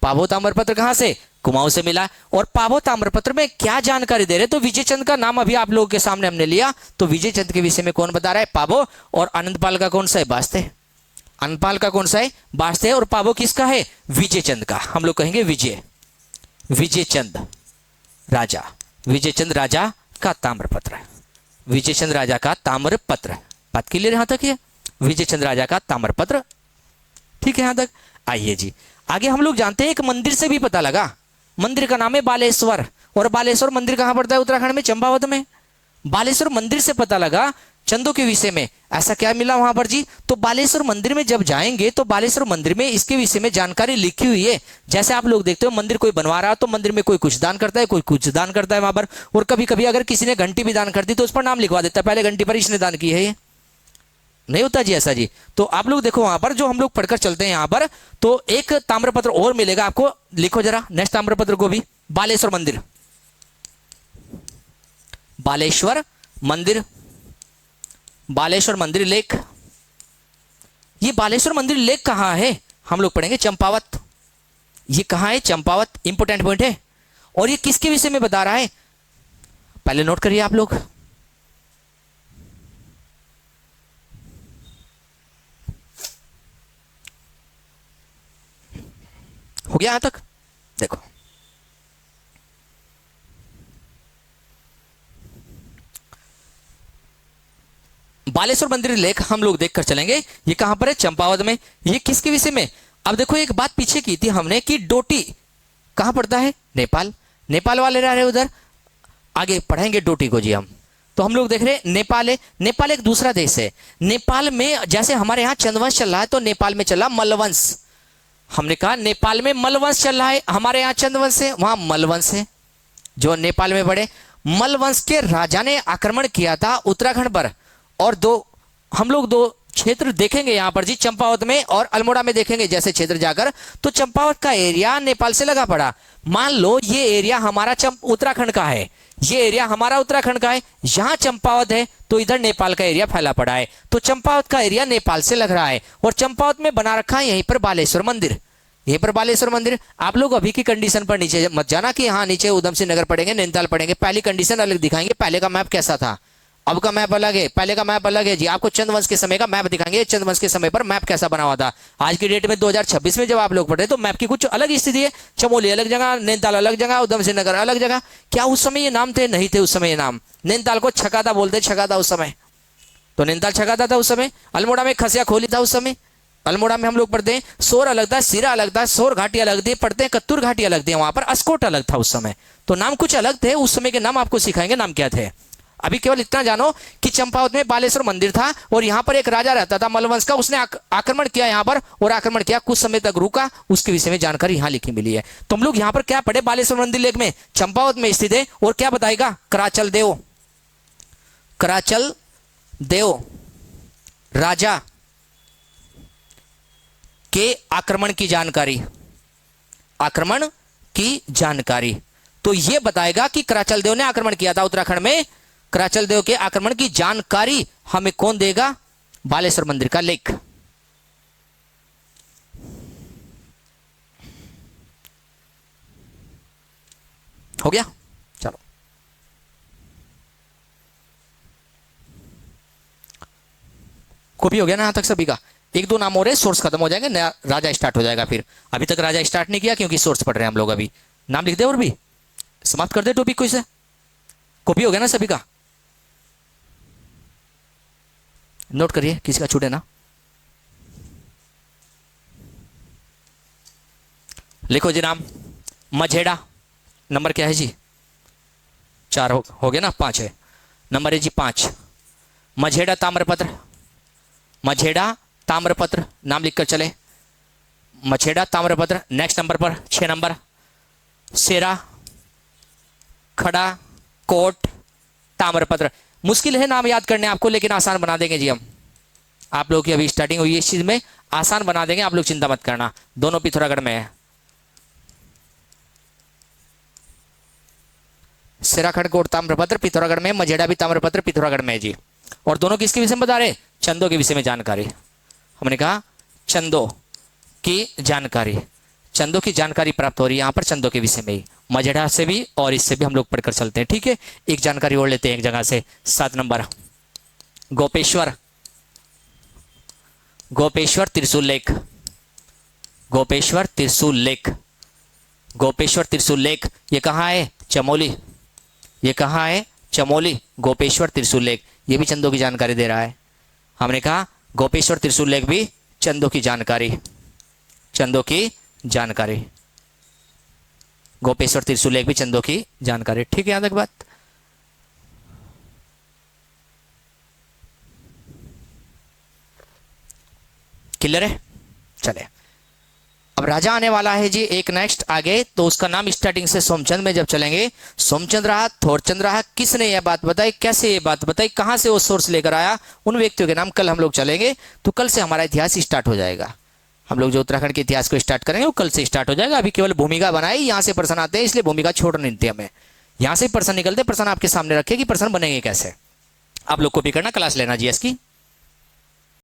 पाभो ताम्रपत्र कहां से? कुमाऊं से मिला। और पाभो ताम्रपत्र में क्या जानकारी दे रहे? तो विजय चंद का नाम अभी आप लोगों के सामने हमने लिया, तो विजय चंद के विषय में कौन बता रहा है? पाभो। और आनंदपाल का कौन सा है? बास्ते। आनंदपाल का कौन सा है? बास्ते। और पाभो किसका है? विजय चंद का, हम लोग कहेंगे विजय, विजय चंद राजा, विजय चंद राजा का ताम्रपत्र, विजय चंद राजा का ताम्रपत्र। बात क्लियर यहां तक है? विजय चंद राजा का ताम्रपत्र, ठीक है यहां तक। आइए जी आगे हम लोग जानते हैं, एक मंदिर से भी पता लगा, मंदिर का नाम है बालेश्वर। और बालेश्वर मंदिर कहां पड़ता है? उत्तराखंड में, चंपावत में। बालेश्वर मंदिर से पता लगा चंदों के विषय में, ऐसा क्या मिला वहां पर जी? तो बालेश्वर मंदिर में जब जाएंगे तो बालेश्वर मंदिर में इसके विषय में जानकारी लिखी हुई है। जैसे आप लोग देखते हो मंदिर कोई बनवा रहा है तो मंदिर में कोई कुछ दान करता है, कोई कुछ दान करता है वहां पर। और कभी कभी अगर किसी ने घंटी भी दान कर दी तो उस पर नाम लिखवा देता है, पहले घंटी पर इसने दान की है, ये नहीं होता जी ऐसा जी। तो आप लोग देखो वहां पर जो हम लोग पढ़कर चलते हैं यहां पर, तो एक ताम्रपत्र और मिलेगा आपको, लिखो जरा नेक्स्ट ताम्रपत्र को भी, बालेश्वर मंदिर, बालेश्वर मंदिर, बालेश्वर मंदिर लेख। ये बालेश्वर मंदिर लेख कहां है? हम लोग पढ़ेंगे चंपावत। ये कहां है? चंपावत, इंपोर्टेंट पॉइंट है। और ये किसके विषय में बता रहा है? पहले नोट करिए आप लोग, हो गया यहां तक? देखो बालेश्वर मंदिर लेख हम लोग देखकर चलेंगे। ये कहां पर है? चंपावत में। ये किसके विषय में? अब देखो एक बात पीछे की थी हमने कि डोटी कहां पड़ता है? नेपाल। नेपाल वाले रह रहे उधर, आगे पढ़ेंगे डोटी को जी हम। तो हम लोग देख रहे हैं नेपाल है। नेपाल एक दूसरा देश है। नेपाल में जैसे हमारे यहाँ चंद्रवंश चल रहा है तो नेपाल में चला मल्लवंश। हमने कहा नेपाल में मल्लवंश चल रहा है, हमारे यहाँ चंद्रवंश है, वहां मल्लवंश है जो नेपाल में बड़े। मल्लवंश के राजा ने आक्रमण किया था उत्तराखंड पर, और हम लोग दो क्षेत्र देखेंगे यहां पर जी, चंपावत में और अल्मोड़ा में देखेंगे जैसे क्षेत्र जाकर। तो चंपावत का एरिया नेपाल से लगा पड़ा। मान लो ये एरिया हमारा उत्तराखंड का है, ये एरिया हमारा उत्तराखंड का है, यहां चंपावत है तो इधर नेपाल का एरिया फैला पड़ा है। तो चंपावत का एरिया नेपाल से लग रहा है, और चंपावत में बना रखा है यहीं पर बालेश्वर मंदिर। यहीं पर बालेश्वर मंदिर। आप लोग अभी की कंडीशन पर नीचे मत जाना कि हाँ नीचे उधम सिंह नगर पढ़ेंगे, नैनीताल पढ़ेंगे। पहली कंडीशन अलग दिखाएंगे, पहले का मैप कैसा था, अब का मैप अलग है, पहले का मैप अलग है जी। आपको चंद्रवंश के समय का मैप दिखाएंगे, चंद्रवंश के समय पर मैप कैसा बना हुआ था। आज की डेट में 2026 में जब आप लोग पढ़े तो मैप की कुछ अलग स्थिति है। चमोली अलग जगह, नैनीताल अलग जगह, उधम सिंह नगर अलग जगह। क्या उस समय ये नाम थे? नहीं थे उस समय ये नाम। नैनीताल को छकाता बोलते, छकाता उस समय, तो नैनीताल छकाता था उस समय। अल्मोड़ा में खसिया खोली था उस समय। अल्मोड़ा में हम लोग पढ़ते हैं सोर अलग था, सिरा अलग था, सोर घाटी अलग थी, पढ़ते हैं कत्तूर घाटी अलग थी, वहां पर अस्कोट अलग था उस समय। तो नाम कुछ अलग थे उस समय के, नाम आपको सिखाएंगे नाम क्या थे। अभी केवल इतना जानो कि चंपावत में बालेश्वर मंदिर था और यहां पर एक राजा रहता था मल्लवंश का, उसने आक्रमण किया यहां पर, और आक्रमण किया, कुछ समय तक रुका, उसके विषय में जानकारी यहां लिखी मिली है। तो हम लोग यहां पर क्या पढ़े? बालेश्वर मंदिर लेख में चंपावत में स्थित है। और क्या बताएगा? कराचल देव, कराचल देव राजा के आक्रमण की जानकारी, आक्रमण की जानकारी। तो यह बताएगा कि कराचल देव ने आक्रमण किया था उत्तराखंड में। कराचल देव के आक्रमण की जानकारी हमें कौन देगा? बालेश्वर मंदिर का लेख। हो गया? चलो कॉपी हो गया ना यहां तक सभी का? एक दो नाम और है, सोर्स खत्म हो जाएंगे, नया राजा स्टार्ट हो जाएगा। फिर अभी तक राजा स्टार्ट नहीं किया क्योंकि सोर्स पढ़ रहे हैं हम लोग। अभी नाम लिख दे और भी समाप्त कर दे टॉपिक को। इसे कॉपी हो गया ना सभी का? नोट करिए, किसी का छूटे ना। लिखो जी नाम। मझेड़ा, नंबर क्या है जी? 4 हो गया ना, 5 है, नंबर है जी 5। मझेड़ा ताम्रपत्र, मझेड़ा ताम्रपत्र नाम लिखकर चले। मझेड़ा ताम्रपत्र। नेक्स्ट नंबर पर 6 नंबर सेरा, खड़ा, कोट, ताम्रपत्र। मुश्किल है नाम याद करने आपको, लेकिन आसान बना देंगे जी हम। आप लोग की अभी स्टार्टिंग हुई है इस चीज में, आसान बना देंगे, आप लोग चिंता मत करना। दोनों पिथौरागढ़ में है। सेरा, खड़, कोट, ताम्रपत्र पिथौरागढ़ में, मझेड़ा भी ताम्रपत्र पिथौरागढ़ में है जी। और दोनों किसके विषय में बता रहे? चंदों के विषय में जानकारी। हमने कहा चंदों की जानकारी, चंदों की जानकारी प्राप्त हो रही है यहां पर, चंदों के विषय में ही। मझेड़ा से भी और इससे भी हम लोग पढ़कर चलते हैं, ठीक है। एक जानकारी और लेते हैं एक जगह से। 7 नंबर गोपेश्वर, गोपेश्वर त्रिशूल लेख, गोपेश्वर त्रिशूल लेख, गोपेश्वर त्रिशूल लेख। ये कहाँ है? चमोली। ये कहाँ है? चमोली। गोपेश्वर त्रिशूल लेख, ये भी चंदों की जानकारी दे रहा है। हमने कहा गोपेश्वर त्रिशूल लेख भी चंदों की जानकारी, चंदों की जानकारी। गोपेश्वर त्रिशूल लेख भी चंदों की जानकारी, ठीक है। याद तक बात? क्लियर है? चले, अब राजा आने वाला है जी एक नेक्स्ट आगे, तो उसका नाम स्टार्टिंग से सोमचंद में जब चलेंगे, सोमचंद रहा, थोरचंद रहा, किसने यह बात बताई, कैसे ये बात बताई, कहां से वो सोर्स लेकर आया, उन व्यक्तियों के नाम कल हम लोग चलेंगे। तो कल से हमारा इतिहास स्टार्ट हो जाएगा। हम लोग जो उत्तराखंड के इतिहास को स्टार्ट करेंगे वो कल से स्टार्ट हो जाएगा। अभी केवल भूमिका बनाई, यहाँ से प्रश्न आते हैं, इसलिए भूमिका छोड़ नहीं देती हमें। यहाँ से प्रश्न निकलते, प्रश्न आपके सामने रखे कि प्रश्न बनेंगे कैसे। आप लोग को भी करना, क्लास लेना जी इसकी।